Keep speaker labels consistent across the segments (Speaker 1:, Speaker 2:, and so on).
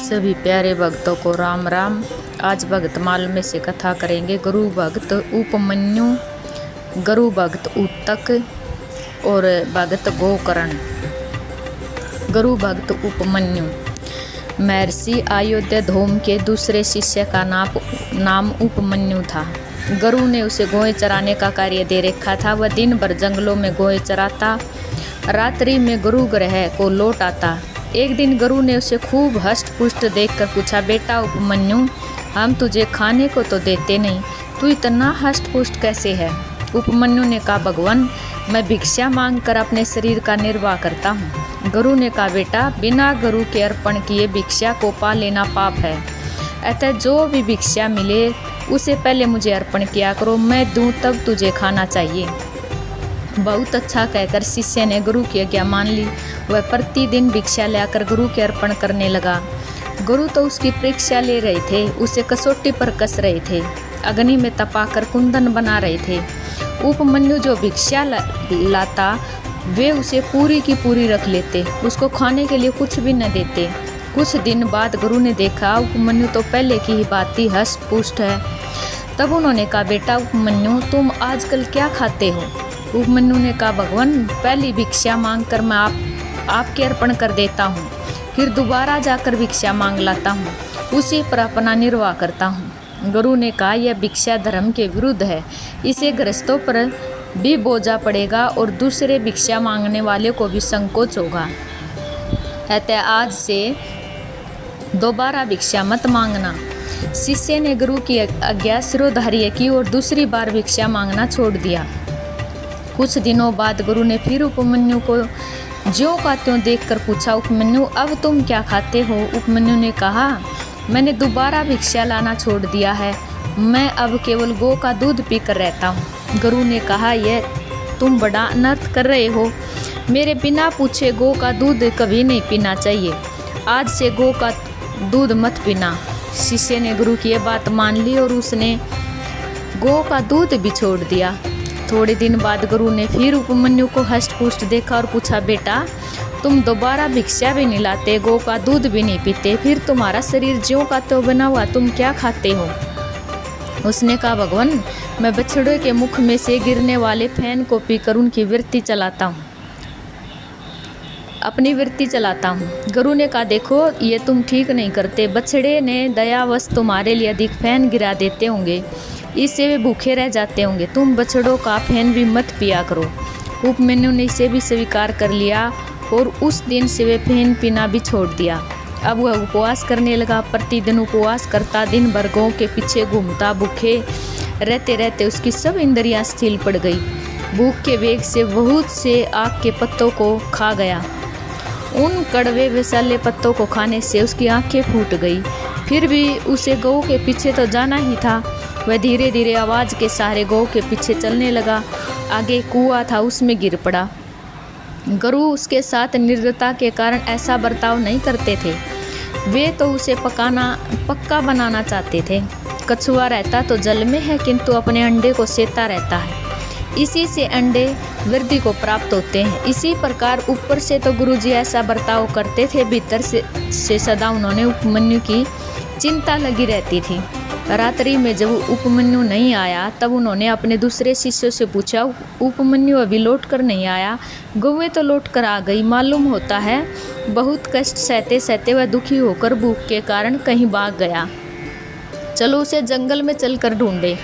Speaker 1: सभी प्यारे भक्तों को राम राम। आज भक्तमाल में से कथा करेंगे गुरु भक्त उपमन्यु, गुरु भक्त उत्तक और भक्त गोकर्ण। गुरु भक्त उपमन्यु महर्षि अयोध्या धूम के दूसरे शिष्य का नाम उपमन्यु था। गुरु ने उसे गोए चराने का कार्य दे रखा था। वह दिन भर जंगलों में गोए चराता, रात्रि में गुरु ग्रह को लौट आता। एक दिन गुरु ने उसे खूब हष्ट पुष्ट देखकर पूछा, बेटा उपमन्यु, हम तुझे खाने को तो देते नहीं, तू इतना हष्ट पुष्ट कैसे है? उपमन्यु ने कहा, भगवान, मैं भिक्षा मांगकर अपने शरीर का निर्वाह करता हूँ। गुरु ने कहा, बेटा, बिना गुरु के अर्पण किए भिक्षा को पा लेना पाप है। अतः जो भी भिक्षा मिले उसे पहले मुझे अर्पण किया करो, मैं दूँ तब तुझे खाना चाहिए। बहुत अच्छा कहकर शिष्य ने गुरु की आज्ञा मान ली। वह प्रतिदिन भिक्षा लाकर गुरु के अर्पण करने लगा। गुरु तो उसकी परीक्षा ले रहे थे, उसे कसौटी पर कस रहे थे, अग्नि में तपाकर कुंदन बना रहे थे। उपमन्यु जो भिक्षा लाता वे उसे पूरी की पूरी रख लेते, उसको खाने के लिए कुछ भी न देते। कुछ दिन बाद गुरु ने देखा उपमन्यु तो पहले की ही बात ही हष्ट पुष्ट है। तब उन्होंने कहा, बेटा उपमन्यु, तुम आजकल क्या खाते हो? उपमन्यु ने कहा, भगवान, पहली भिक्षा मांगकर मैं आपके अर्पण कर देता हूँ, फिर दोबारा जाकर भिक्षा मांग लाता हूँ, उसी पर अपना निर्वाह करता हूँ। गुरु ने कहा, यह भिक्षा धर्म के विरुद्ध है, इसे गृहस्थों पर भी बोझा पड़ेगा और दूसरे भिक्षा मांगने वाले को भी संकोच होगा। अतः आज से दोबारा भिक्षा मत मांगना। शिष्य ने गुरु की आज्ञा शिरोधार्य की और दूसरी बार भिक्षा मांगना छोड़ दिया। कुछ दिनों बाद गुरु ने फिर उपमन्यु को ज्यों का त्यों देखकर पूछा, उपमन्यु, अब तुम क्या खाते हो? उपमन्यु ने कहा, मैंने दोबारा भिक्षा लाना छोड़ दिया है, मैं अब केवल गौ का दूध पीकर रहता हूँ। गुरु ने कहा, यह तुम बड़ा अनर्थ कर रहे हो, मेरे बिना पूछे गौ का दूध कभी नहीं पीना चाहिए। आज से गौ का दूध मत पीना। शिष्य ने गुरु की यह बात मान ली और उसने गौ का दूध भी छोड़ दिया। थोड़े दिन बाद गुरु ने फिर उपमन्यु को हष्ट पुष्ट देखा और पूछा, बेटा, तुम दोबारा भिक्षा भी नहीं लाते, गौ का दूध भी नहीं पीते, फिर तुम्हारा शरीर ज्यों का त्यों बना हुआ, तुम क्या खाते हो? उसने कहा, भगवान, मैं बछड़े के मुख में से गिरने वाले फैन को पीकर उनकी वृत्ति चलाता हूँ, अपनी वृत्ति चलाता हूँ। गुरु ने कहा, देखो, ये तुम ठीक नहीं करते। बछड़े ने दयावश तुम्हारे लिए अधिक फैन गिरा देते होंगे, इससे वे भूखे रह जाते होंगे। तुम बछड़ों का फैन भी मत पिया करो। उपमन्यु ने इसे भी स्वीकार कर लिया और उस दिन से वे फैन पीना भी छोड़ दिया। अब वह उपवास करने लगा। प्रतिदिन उपवास करता, दिन भर गौ के पीछे घूमता। भूखे रहते रहते उसकी सब इंद्रियां शिथिल पड़ गई। भूख के वेग से बहुत से आग के पत्तों को खा गया। उन कड़वे विषैले पत्तों को खाने से उसकी आंखें फूट गई। फिर भी उसे गौ के पीछे तो जाना ही था। वह धीरे धीरे आवाज़ के सहारे गौ के पीछे चलने लगा। आगे कुआं था, उसमें गिर पड़ा। गुरु उसके साथ निर्दयता के कारण ऐसा बर्ताव नहीं करते थे। वे तो उसे पक्का बनाना चाहते थे। कछुआ रहता तो जल में है, किंतु अपने अंडे को सेता रहता है, इसी से अंडे वृद्धि को प्राप्त होते हैं। इसी प्रकार ऊपर से तो गुरुजी ऐसा बर्ताव करते थे, भीतर से सदा उन्होंने उपमन्यु की चिंता लगी रहती थी। रात्रि में जब उपमन्यु नहीं आया तब उन्होंने अपने दूसरे शिष्यों से पूछा, उपमन्यु अभी लौट कर नहीं आया? गौएं तो लौट कर आ गई। मालूम होता है बहुत कष्ट सहते सहते वह दुखी होकर भूख के कारण कहीं भाग गया। चलो उसे जंगल में चलकर ढूंढे।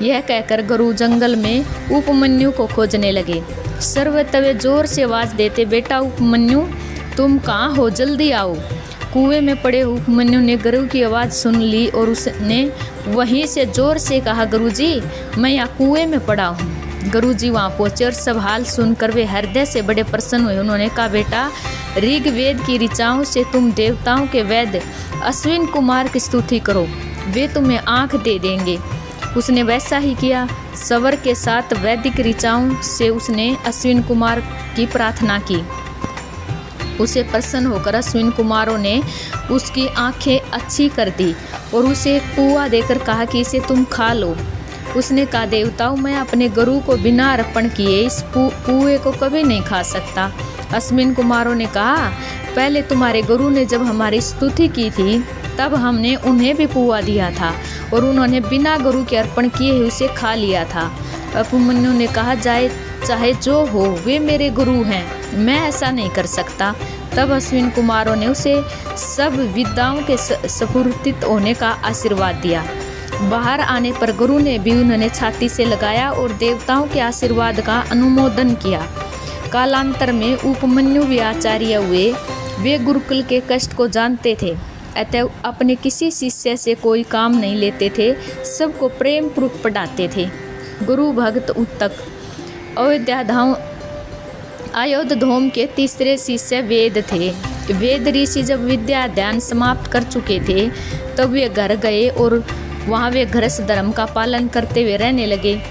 Speaker 1: यह कहकर गुरु जंगल में उपमन्यु को खोजने लगे। सर्वत्र वे जोर से आवाज देते, बेटा उपमन्यु, तुम कहाँ हो? जल्दी आओ। कुएं में पड़े उपमन्यु ने गुरु की आवाज़ सुन ली और उसने वहीं से जोर से कहा, गुरुजी, मैं यहाँ कुएं में पड़ा हूँ। गुरुजी वहाँ पहुँचे और सब हाल सुनकर वे हृदय से बड़े प्रसन्न हुए। उन्होंने कहा, बेटा, ऋग्वेद की ऋचाओं से तुम देवताओं के वैद्य अश्विन कुमार की स्तुति करो, वे तुम्हें आँख दे देंगे। उसने वैसा ही किया। सवर के साथ वैदिक ऋचाओं से उसने अश्विन कुमार की प्रार्थना की। उसे प्रसन्न होकर अश्विन कुमारों ने उसकी आंखें अच्छी कर दी और उसे कुआं देकर कहा कि इसे तुम खा लो। उसने कहा, देवताओं, मैं अपने गुरु को बिना अर्पण किए इस कुएं को कभी नहीं खा सकता। अश्विन कुमारों ने कहा, पहले तुम्हारे गुरु ने जब हमारी स्तुति की थी तब हमने उन्हें भी पुआ दिया था और उन्होंने बिना गुरु के अर्पण किए ही उसे खा लिया था। उपमन्यु ने कहा, जाए चाहे जो हो, वे मेरे गुरु हैं, मैं ऐसा नहीं कर सकता। तब अश्विन कुमारों ने उसे सब विद्याओं के स्फूर्तित होने का आशीर्वाद दिया। बाहर आने पर गुरु ने भी उन्हें छाती से लगाया और देवताओं के आशीर्वाद का अनुमोदन किया। कालांतर में उपमन्यु भी आचार्य हुए। वे गुरुकुल के कष्ट को जानते थे, अतः अपने किसी शिष्य से कोई काम नहीं लेते थे, सबको प्रेम पूर्वक पढ़ाते थे। गुरु भक्त उत्तक। अयोध्याधाम के तीसरे शिष्य वेद थे। वेद ऋषि जब विद्या अध्ययन समाप्त कर चुके थे तब वे घर गए और वहाँ वे गृहस्थ धर्म का पालन करते हुए रहने लगे।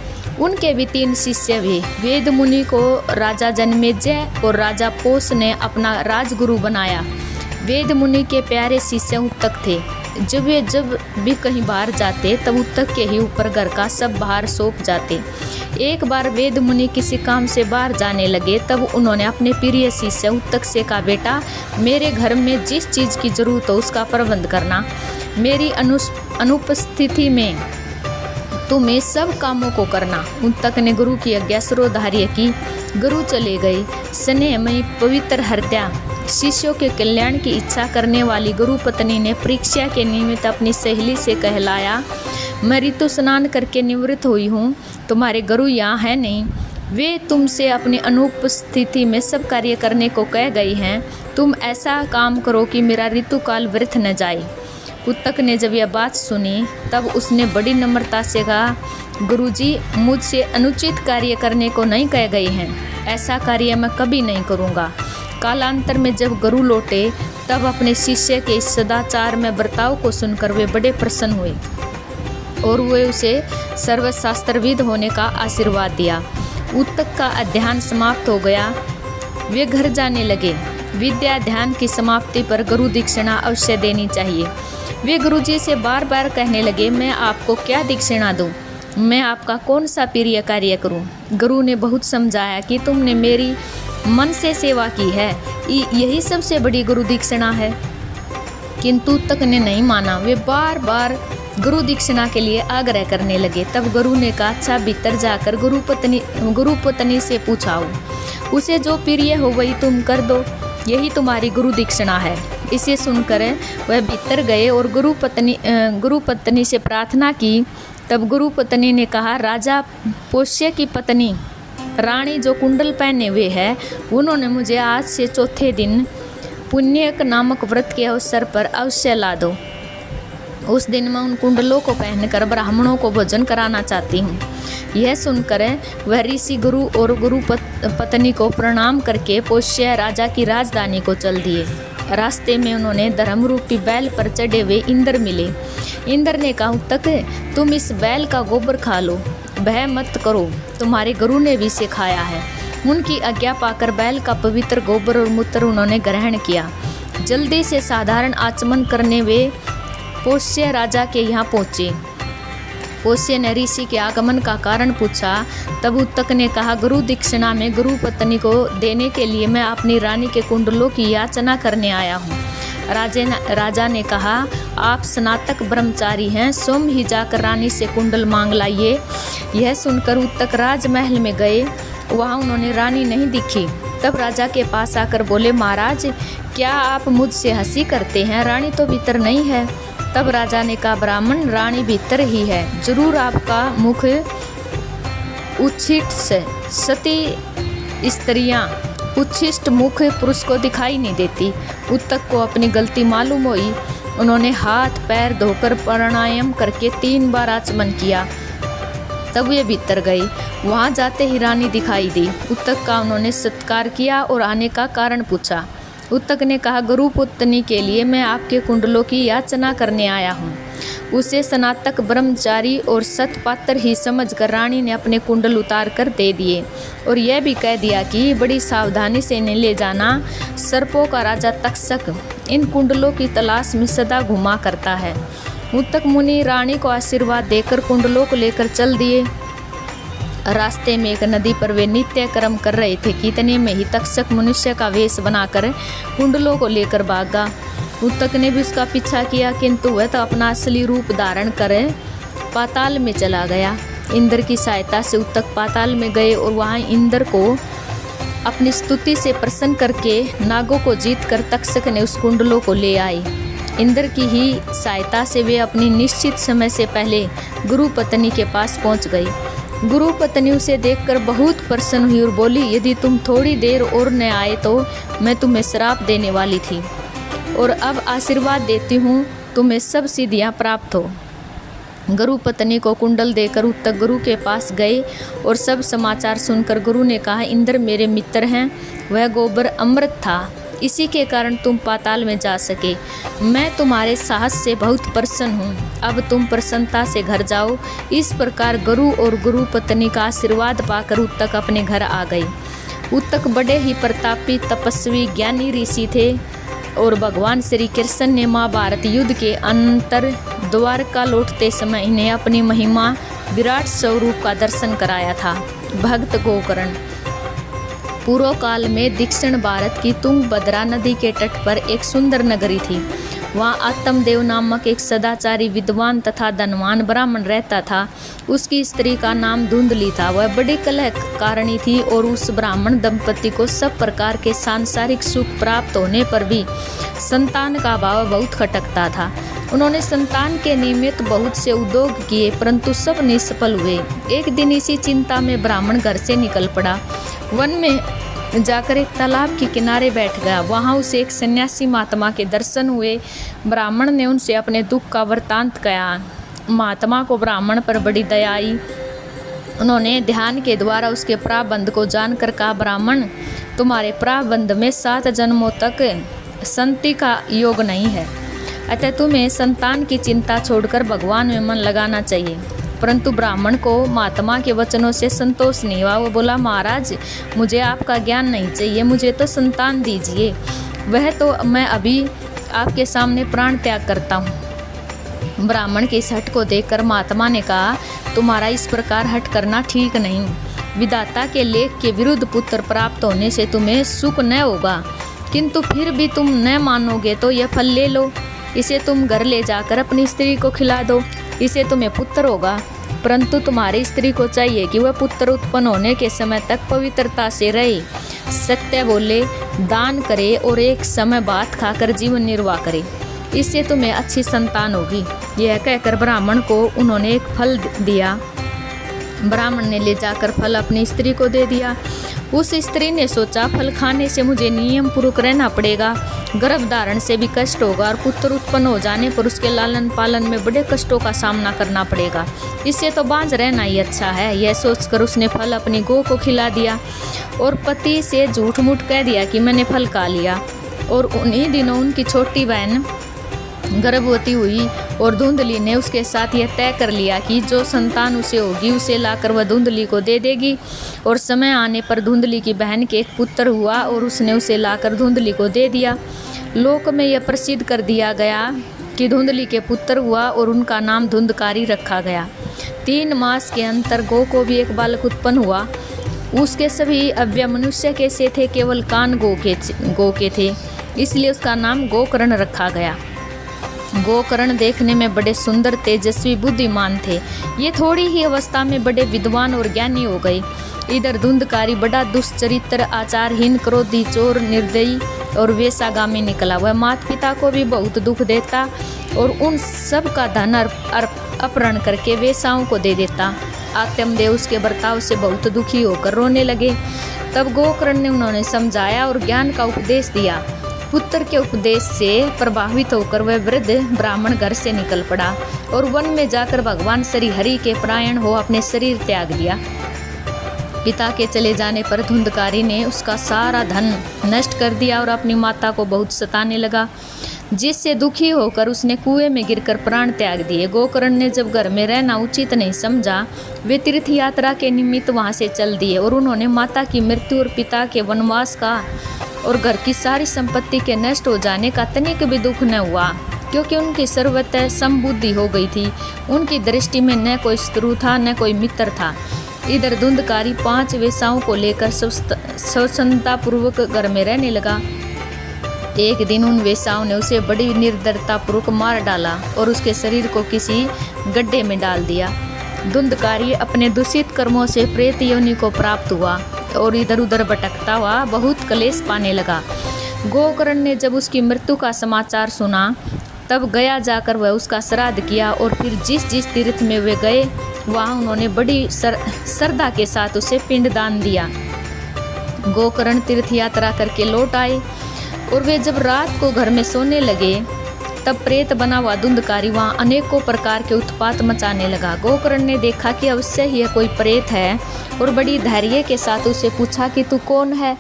Speaker 1: उनके भी 3 शिष्य हुए। वेद मुनि को राजा जन्मेजय और राजा पोष ने अपना राजगुरु बनाया। वेद मुनि के प्यारे शिष्य उत्तक थे। जब भी कहीं बाहर जाते तब उत्तक के ही ऊपर घर का सब भार सौंप जाते। एक बार वेद मुनि किसी काम से बाहर जाने लगे तब उन्होंने अपने प्रिय शिष्य उत्तक से कहा, बेटा मेरे घर में जिस चीज़ की जरूरत हो उसका प्रबंध करना, मेरी अनुपस्थिति में तुम्हें सब कामों को करना। उत्तक ने गुरु की आज्ञा शिरोधार्य की। गुरु चले गए। स्नेहमयी पवित्र हृदय शिष्यों के कल्याण की इच्छा करने वाली गुरु पत्नी ने परीक्षा के निमित्त अपनी सहेली से कहलाया, मैं ऋतु स्नान करके निवृत्त हुई हूँ, तुम्हारे गुरु यहाँ है नहीं। वे तुमसे अपनी अनुपस्थिति में सब कार्य करने को कह गई हैं। तुम ऐसा काम करो कि मेरा ऋतुकाल व्यर्थ न जाए। उत्तक ने जब यह बात सुनी तब उसने बड़ी नम्रता से कहा, गुरुजी मुझसे अनुचित कार्य करने को नहीं कह गई हैं, ऐसा कार्य मैं कभी नहीं करूँगा। कालांतर में जब गुरु लौटे तब अपने शिष्य के इस सदाचार में बर्ताव को सुनकर वे बड़े प्रसन्न हुए और वे उसे सर्वशास्त्रविद होने का आशीर्वाद दिया। उत्तक का अध्ययन समाप्त हो गया। वे घर जाने लगे। विद्या ध्यान की समाप्ति पर गुरु दक्षिणा अवश्य देनी चाहिए। वे गुरुजी से बार बार कहने लगे, मैं आपको क्या दक्षिणा दूं? मैं आपका कौन सा प्रिय कार्य करूं? गुरु ने बहुत समझाया कि तुमने मेरी मन से सेवा की है, यही सबसे बड़ी गुरु दक्षिणा है। किंतु उत्तक ने नहीं माना। वे बार बार गुरु दक्षिणा के लिए आग्रह करने लगे। तब गुरु ने कहा, अच्छा भीतर जाकर गुरु पत्नी से पूछाओ, उसे जो प्रिय हो वही तुम कर दो, यही तुम्हारी गुरु दक्षिणा है। इसे सुनकर वह भीतर गए और गुरु पत्नी से प्रार्थना की। तब गुरु पत्नी ने कहा, राजा पोष्य की पत्नी रानी जो कुंडल पहने हुए है, उन्होंने मुझे आज से चौथे दिन पुण्यक नामक व्रत के अवसर पर अवश्य ला दो। उस दिन मैं उन कुंडलों को पहनकर ब्राह्मणों को भोजन कराना चाहती हूँ। यह सुनकर वह ऋषि गुरु और गुरु पत्नी को प्रणाम करके पोष्य राजा की राजधानी को चल दिए। रास्ते में उन्होंने धर्मरूपी बैल पर चढ़े हुए इंद्र मिले। इंद्र ने कहा, उत्तक तुम इस बैल का गोबर खा लो, भय मत करो, तुम्हारे गुरु ने भी सिखाया है। उनकी आज्ञा पाकर बैल का पवित्र गोबर और मूत्र उन्होंने ग्रहण किया। जल्दी से साधारण आचमन करने वे पोष्य राजा के यहाँ पहुँचे। पोष्य ने ऋषि के आगमन का कारण पूछा। तब उत्तक ने कहा, गुरु दक्षिणा में गुरु पत्नी को देने के लिए मैं अपनी रानी के कुंडलों की याचना करने आया हूँ। राजा ने कहा, आप स्नातक ब्रह्मचारी हैं, स्वयं ही जाकर रानी से कुंडल मांग लाइए। यह सुनकर उत्तक राजमहल में गए। वहाँ उन्होंने रानी नहीं दिखी। तब राजा के पास आकर बोले, महाराज क्या आप मुझसे हंसी करते हैं? रानी तो भीतर नहीं है। तब राजा ने कहा, ब्राह्मण रानी भीतर ही है, जरूर आपका मुख उच्छिष्ट सती स्त्रियां उच्छिष्ट मुख पुरुष को दिखाई नहीं देती। उत्तक को अपनी गलती मालूम हुई। उन्होंने हाथ पैर धोकर प्राणायाम करके 3 बार आचमन किया। तब वे भीतर गए। वहां जाते ही रानी दिखाई दी। उत्तक का उन्होंने सत्कार किया और आने का कारण पूछा। उत्तक ने कहा, गुरु पत्नी के लिए मैं आपके कुंडलों की याचना करने आया हूँ। उसे स्नातक ब्रह्मचारी और सतपात्र ही समझकर रानी ने अपने कुंडल उतार कर दे दिए और यह भी कह दिया कि बड़ी सावधानी से इन्हें ले जाना। सर्पों का राजा तक्षक इन कुंडलों की तलाश में सदा घुमा करता है। उत्तक मुनि रानी को आशीर्वाद देकर कुंडलों को लेकर चल दिए। रास्ते में एक नदी पर वे नित्य कर्म कर रहे थे कि इतने में ही तक्षक मनुष्य का वेश बनाकर कुंडलों को लेकर भागा। उत्तक ने भी उसका पीछा किया, किंतु वह तो अपना असली रूप धारण कर पाताल में चला गया। इंद्र की सहायता से उत्तक पाताल में गए और वहाँ इंद्र को अपनी स्तुति से प्रसन्न करके नागों को जीत कर तक्षक ने उस कुंडलों को ले आए। इंद्र की ही सहायता से वे अपनी निश्चित समय से पहले गुरु पत्नी के पास पहुँच गई। गुरु पत्नी उसे देखकर बहुत प्रसन्न हुई और बोली, यदि तुम थोड़ी देर और न आए तो मैं तुम्हें श्राप देने वाली थी और अब आशीर्वाद देती हूँ, तुम्हें सब सिद्धियाँ प्राप्त हो। गुरु पत्नी को कुंडल देकर उत्तक गुरु के पास गए और सब समाचार सुनकर गुरु ने कहा, इंद्र मेरे मित्र हैं, वह गोबर अमृत था, इसी के कारण तुम पाताल में जा सके। मैं तुम्हारे साहस से बहुत प्रसन्न हूँ, अब तुम प्रसन्नता से घर जाओ। इस प्रकार गुरु और गुरु पत्नी का आशीर्वाद पाकर उत्तक अपने घर आ गई। उत्तक बड़े ही प्रतापी तपस्वी ज्ञानी ऋषि थे और भगवान श्री कृष्ण ने महाभारत युद्ध के अंतर द्वारका लौटते समय इन्हें अपनी महिमा विराट स्वरूप का दर्शन कराया था। भक्त गोकर्ण। पूर्व काल में दक्षिण भारत की तुंगभद्रा नदी के तट पर एक सुंदर नगरी थी। वहाँ आत्मदेव नामक एक सदाचारी विद्वान तथा धनवान ब्राह्मण रहता था। उसकी स्त्री का नाम धुंधली था। वह बड़ी कलहकारिणी थी और उस ब्राह्मण दंपति को सब प्रकार के सांसारिक सुख प्राप्त होने पर भी संतान का अभाव बहुत खटकता था। उन्होंने संतान के निमित्त बहुत से उद्योग किए, परंतु सब निष्फल हुए। एक दिन इसी चिंता में ब्राह्मण घर से निकल पड़ा। वन में जाकर एक तालाब के किनारे बैठ गया। वहाँ उसे एक सन्यासी महात्मा के दर्शन हुए। ब्राह्मण ने उनसे अपने दुख का वृत्तांत कहा। महात्मा को ब्राह्मण पर बड़ी दया आई। उन्होंने ध्यान के द्वारा उसके प्रारब्ध को जानकर कहा, ब्राह्मण, तुम्हारे प्रारब्ध में 7 जन्मों तक संति का योग नहीं है, अतः तुम्हें संतान की चिंता छोड़कर भगवान में मन लगाना चाहिए। परंतु ब्राह्मण को महात्मा के वचनों से संतोष नहीं हुआ। वो बोला, महाराज, मुझे आपका ज्ञान नहीं चाहिए, मुझे तो संतान दीजिए, वह तो मैं अभी आपके सामने प्राण त्याग करता हूँ। ब्राह्मण के इस हट को देखकर महात्मा ने कहा, तुम्हारा इस प्रकार हट करना ठीक नहीं। विधाता के लेख के विरुद्ध पुत्र प्राप्त होने से तुम्हें सुख न होगा, किंतु फिर भी तुम न मानोगे तो यह फल ले लो। इसे तुम घर ले जाकर अपनी स्त्री को खिला दो, इसे तुम्हें पुत्र होगा। परंतु तुम्हारी स्त्री को चाहिए कि वह पुत्र उत्पन्न होने के समय तक पवित्रता से रहे, सत्य बोले, दान करे और एक समय भात खाकर जीवन निर्वाह करे, इससे तुम्हें अच्छी संतान होगी। यह कहकर ब्राह्मण को उन्होंने एक फल दिया। ब्राह्मण ने ले जाकर फल अपनी स्त्री को दे दिया। उस स्त्री ने सोचा, फल खाने से मुझे नियम पूर्वक रहना पड़ेगा, गर्भ धारण से भी कष्ट होगा और पुत्र उत्पन्न हो जाने पर उसके लालन पालन में बड़े कष्टों का सामना करना पड़ेगा, इससे तो बांझ रहना ही अच्छा है। यह सोचकर उसने फल अपनी गौ को खिला दिया और पति से झूठ मूठ कह दिया कि मैंने फल खा लिया। और उन्हीं दिनों उनकी छोटी बहन गर्भवती हुई और धुंधली ने उसके साथ यह तय कर लिया कि जो संतान उसे होगी उसे लाकर वह धुंधली को दे देगी। और समय आने पर धुंधली की बहन के एक पुत्र हुआ और उसने उसे लाकर धुंधली को दे दिया। लोक में यह प्रसिद्ध कर दिया गया कि धुंधली के पुत्र हुआ और उनका नाम धुंधकारी रखा गया। 3 मास के अंतर गौ को भी एक बालक उत्पन्न हुआ। उसके सभी अवयव मनुष्य के से थे, केवल कान गौ के थे, इसलिए उसका नाम गोकर्ण रखा गया। गोकर्ण देखने में बड़े सुंदर, तेजस्वी, बुद्धिमान थे। ये थोड़ी ही अवस्था में बड़े विद्वान और ज्ञानी हो गए। इधर धुंधकारी बड़ा दुष्चरित्र, आचारहीन, क्रोधी, चोर, निर्दयी और वेश्यागामी निकला। वह माता पिता को भी बहुत दुख देता और उन सब का धन अपहरण करके वेश्याओं को दे देता। आत्मदेव उसके बर्ताव से बहुत दुखी होकर रोने लगे। तब गोकर्ण ने उन्होंने समझाया और ज्ञान का उपदेश दिया। पुत्र के उपदेश से प्रभावित होकर वह वृद्ध ब्राह्मण घर से निकल पड़ा और वन में जाकर भगवान श्री हरि के परायण हो अपने शरीर त्याग दिया। पिता के चले जाने पर धुंधकारी ने उसका सारा धन नष्ट कर दिया और अपनी माता को बहुत सताने लगा, जिससे दुखी होकर उसने कुएं में गिरकर प्राण त्याग दिए। गोकर्ण ने जब घर में रहना उचित नहीं समझा, वे तीर्थ यात्रा के निमित्त वहां से चल दिए और उन्होंने माता की मृत्यु और पिता के वनवास का और घर की सारी संपत्ति के नष्ट हो जाने का तनिक भी दुख न हुआ, क्योंकि उनकी सर्वतः समबुद्धि हो गई थी। उनकी दृष्टि में न कोई शत्रु था न कोई मित्र था। इधर धुंधकारी 5 वेश्याओं को लेकर स्वच्छंदता पूर्वक घर में रहने लगा। एक दिन उन वेश्याओं ने उसे बड़ी निर्दयता पूर्वक मार डाला और उसके शरीर को किसी गड्ढे में डाल दिया। धुंधकारी अपने दूषित कर्मों से प्रेत योनि को प्राप्त हुआ और इधर उधर भटकता हुआ बहुत क्लेश पाने लगा। गोकर्ण ने जब उसकी मृत्यु का समाचार सुना तब गया जाकर वह उसका श्राद्ध किया और फिर जिस जिस तीर्थ में वे गए वहाँ उन्होंने बड़ी श्रद्धा के साथ उसे पिंडदान दिया। गोकर्ण तीर्थ यात्रा करके लौट आए और वे जब रात को घर में सोने लगे तब प्रेत बना हुआ धुंधकारी वहाँ अनेकों प्रकार के उत्पात मचाने लगा। गोकर्ण ने देखा कि अवश्य ही यह कोई प्रेत है और बड़ी धैर्य के साथ उसे पूछा कि तू कौन है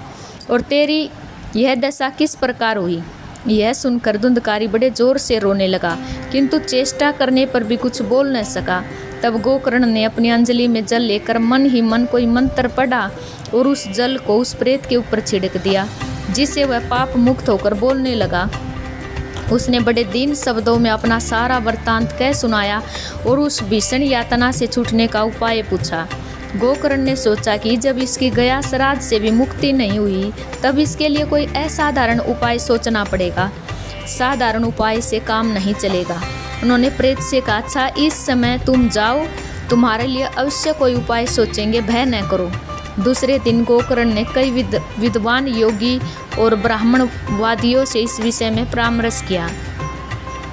Speaker 1: और तेरी यह दशा किस प्रकार हुई। यह सुनकर धुंधकारी बड़े जोर से रोने लगा, किंतु चेष्टा करने पर भी कुछ बोल न सका। तब गोकर्ण ने अपनी अंजलि में जल लेकर मन ही मन कोई मंत्र पढ़ा और उस जल को उस प्रेत के ऊपर छिड़क दिया, जिससे वह पाप मुक्त होकर बोलने लगा। उसने बड़े दीन शब्दों में अपना सारा वृत्तांत कह सुनाया और उस भीषण यातना से छूटने का उपाय पूछा। गोकर्ण ने सोचा कि जब इसकी गया श्राद्ध से भी मुक्ति नहीं हुई तब इसके लिए कोई असाधारण उपाय सोचना पड़ेगा। साधारण उपाय से काम नहीं चलेगा। उन्होंने प्रेत से कहा, अच्छा इस समय तुम जाओ, तुम्हारे लिए अवश्य कोई उपाय सोचेंगे, भय न करो। दूसरे दिन गोकर्ण ने कई विद्वान योगी और ब्राह्मणवादियों से इस विषय में परामर्श किया।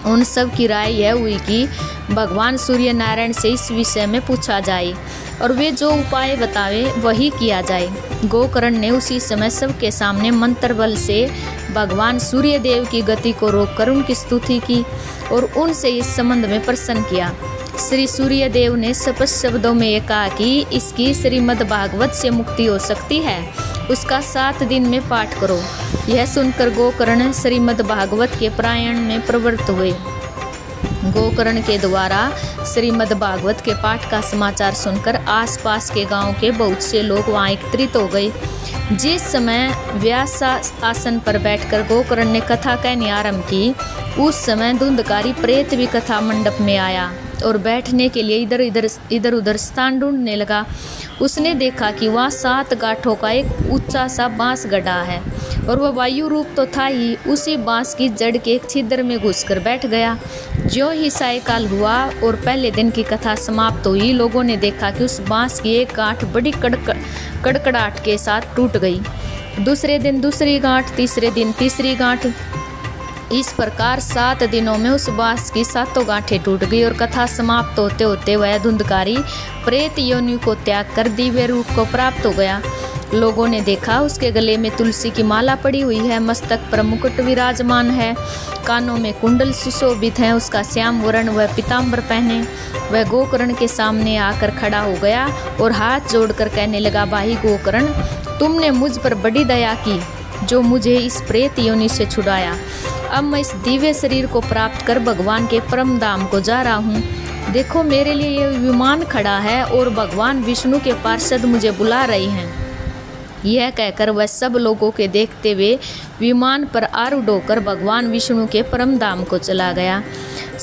Speaker 1: उन सब की राय यह हुई कि भगवान सूर्य नारायण से इस विषय में पूछा जाए और वे जो उपाय बतावे वही किया जाए। गोकर्ण ने उसी समय सबके सामने मंत्र बल से भगवान सूर्य देव की गति को रोककर उनकी स्तुति की और उनसे इस संबंध में प्रसन्न किया। श्री सूर्य देव ने स्पष्ट शब्दों में ये कहा कि इसकी श्रीमद् भागवत से मुक्ति हो सकती है, उसका 7 दिन में पाठ करो। यह सुनकर गोकर्ण श्रीमद् भागवत के पारायण में प्रवृत्त हुए। गोकर्ण के द्वारा श्रीमद् भागवत के पाठ का समाचार सुनकर आसपास के गांव के बहुत से लोग वहां एकत्रित हो गए। जिस समय व्यास आसन पर बैठकर गोकर्ण ने कथा कहनी आरंभ की, उस समय धुंधकारी प्रेत भी कथा मंडप में आया और बैठने के लिए इधर उधर स्थान ढूंढने लगा। उसने देखा कि वहाँ 7 गांठों का एक ऊंचा सा बांस गड़ा है और वह वायु रूप तो था ही, उसी बांस की जड़ के एक छिद्र में घुसकर बैठ गया। ज्यों ही सायकाल हुआ और पहले दिन की कथा समाप्त हुई, लोगों ने देखा कि उस बांस की एक गांठ बड़ी कड़कड़ाहट के साथ टूट गई। दूसरे दिन दूसरी गांठ, तीसरे दिन तीसरी गांठ, इस प्रकार 7 दिनों में उस बांस की 7 गांठें टूट गई और कथा समाप्त होते होते वह धुंधकारी प्रेत योनि को त्याग कर दिव्य रूप को प्राप्त हो गया। लोगों ने देखा उसके गले में तुलसी की माला पड़ी हुई है, मस्तक पर मुकुट विराजमान है, कानों में कुंडल सुशोभित हैं, उसका श्याम वर्ण वह पीताम्बर पहने। वह गोकर्ण के सामने आकर खड़ा हो गया और हाथ जोड़कर कहने लगा, भाई गोकर्ण, तुमने मुझ पर बड़ी दया की जो मुझे इस प्रेत योनि से छुड़ाया। अब मैं इस दिव्य शरीर को प्राप्त कर भगवान के परम धाम को जा रहा हूँ। देखो मेरे लिए ये विमान खड़ा है और भगवान विष्णु के पार्षद मुझे बुला रहे हैं। यह कहकर वह सब लोगों के देखते हुए विमान पर आरूढ़ होकर भगवान विष्णु के परम धाम को चला गया।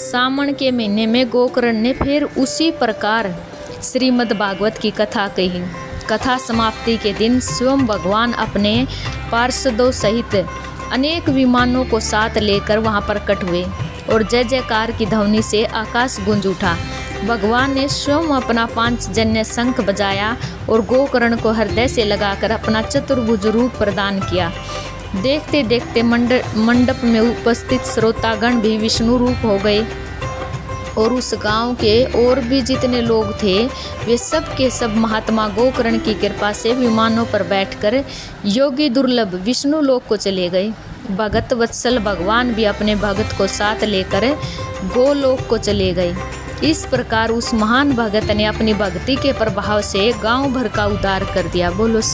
Speaker 1: सावन के महीने में गोकर्ण ने फिर उसी प्रकार श्रीमद् भागवत की कथा कही। कथा समाप्ति के दिन स्वयं भगवान अपने पार्षदों सहित अनेक विमानों को साथ लेकर वहां प्रकट हुए और जय जयकार की ध्वनि से आकाश गूंज उठा। भगवान ने स्वयं अपना पांचजन्य शंख बजाया और गोकर्ण को हृदय से लगाकर अपना चतुर्भुज रूप प्रदान किया। देखते देखते मंडप में उपस्थित श्रोतागण भी विष्णु रूप हो गए और उस गांव के और भी जितने लोग थे वे सब के सब महात्मा गोकर्ण की कृपा से विमानों पर बैठकर योगी दुर्लभ विष्णु लोक को चले गए। भगत वत्सल भगवान भी अपने भगत को साथ लेकर गोलोक को चले गए। इस प्रकार उस महान भगत ने अपनी भक्ति के प्रभाव से गांव भर का उद्धार कर दिया। बोलो।